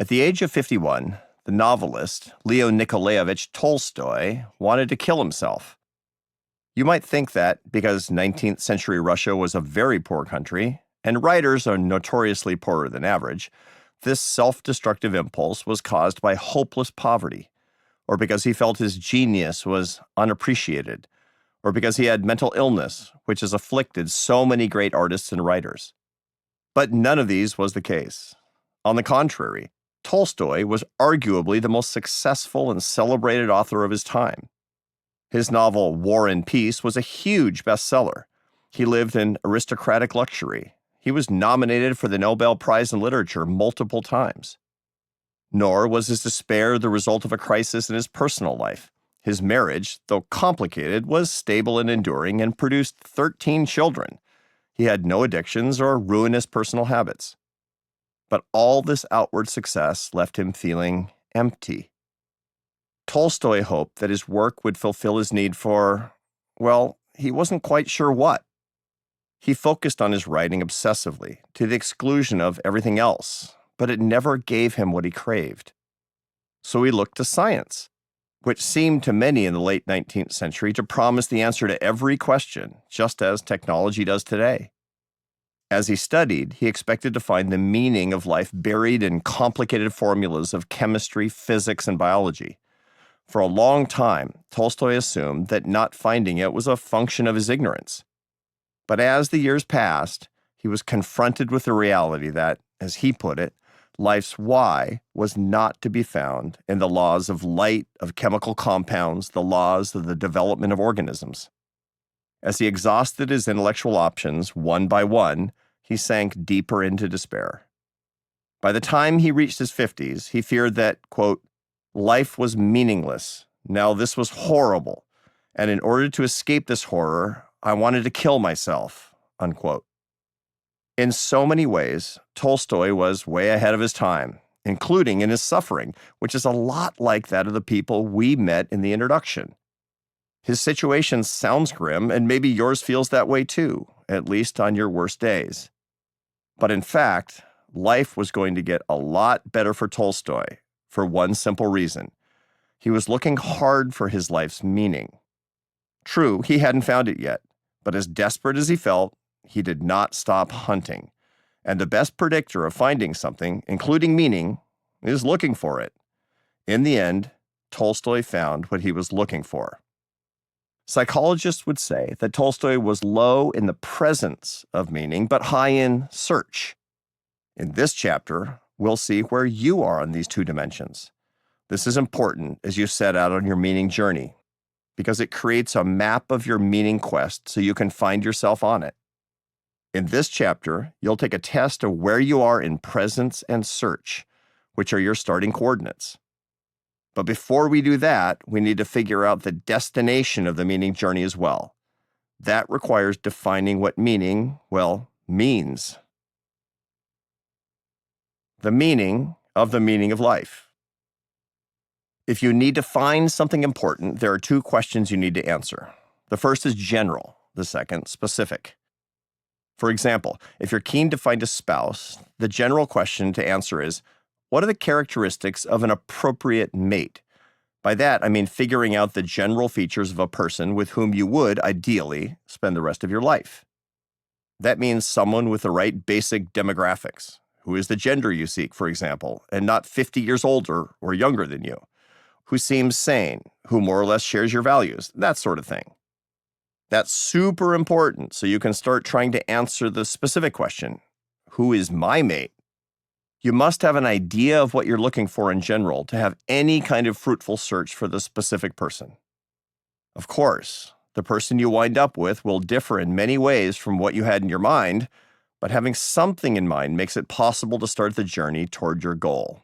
At the age of 51, the novelist Leo Nikolaevich Tolstoy wanted to kill himself. You might think that because 19th century Russia was a very poor country, and writers are notoriously poorer than average, this self-destructive impulse was caused by hopeless poverty, or because he felt his genius was unappreciated, or because he had mental illness, which has afflicted so many great artists and writers. But none of these was the case. On the contrary, Tolstoy was arguably the most successful and celebrated author of his time. His novel War and Peace was a huge bestseller. He lived in aristocratic luxury. He was nominated for the Nobel Prize in Literature multiple times. Nor was his despair the result of a crisis in his personal life. His marriage, though complicated, was stable and enduring and produced 13 children. He had no addictions or ruinous personal habits. But all this outward success left him feeling empty. Tolstoy hoped that his work would fulfill his need for, well, he wasn't quite sure what. He focused on his writing obsessively, to the exclusion of everything else, but it never gave him what he craved. So he looked to science, which seemed to many in the late 19th century to promise the answer to every question, just as technology does today. As he studied, he expected to find the meaning of life buried in complicated formulas of chemistry, physics, and biology. For a long time, Tolstoy assumed that not finding it was a function of his ignorance. But as the years passed, he was confronted with the reality that, as he put it, life's why was not to be found in the laws of light, of chemical compounds, the laws of the development of organisms. As he exhausted his intellectual options one by one, he sank deeper into despair. By the time he reached his 50s, he feared that, quote, life was meaningless. Now this was horrible. And in order to escape this horror, I wanted to kill myself, unquote. In so many ways, Tolstoy was way ahead of his time, including in his suffering, which is a lot like that of the people we met in the introduction. His situation sounds grim, and maybe yours feels that way too, at least on your worst days. But in fact, life was going to get a lot better for Tolstoy, for one simple reason. He was looking hard for his life's meaning. True, he hadn't found it yet, but as desperate as he felt, he did not stop hunting. And the best predictor of finding something, including meaning, is looking for it. In the end, Tolstoy found what he was looking for. Psychologists would say that Tolstoy was low in the presence of meaning, but high in search. In this chapter, we'll see where you are on these two dimensions. This is important as you set out on your meaning journey, because it creates a map of your meaning quest so you can find yourself on it. In this chapter, you'll take a test of where you are in presence and search, which are your starting coordinates. But before we do that, we need to figure out the destination of the meaning journey as well. That requires defining what meaning, well, means. The meaning of life. If you need to find something important, there are two questions you need to answer. The first is general, the second specific. For example, if you're keen to find a spouse, the general question to answer is, what are the characteristics of an appropriate mate? By that, I mean figuring out the general features of a person with whom you would, ideally, spend the rest of your life. That means someone with the right basic demographics. Who is the gender you seek, for example, and not 50 years older or younger than you? Who seems sane, who more or less shares your values, that sort of thing. That's super important so you can start trying to answer the specific question, who is my mate? You must have an idea of what you're looking for in general to have any kind of fruitful search for the specific person. Of course, the person you wind up with will differ in many ways from what you had in your mind, but having something in mind makes it possible to start the journey toward your goal.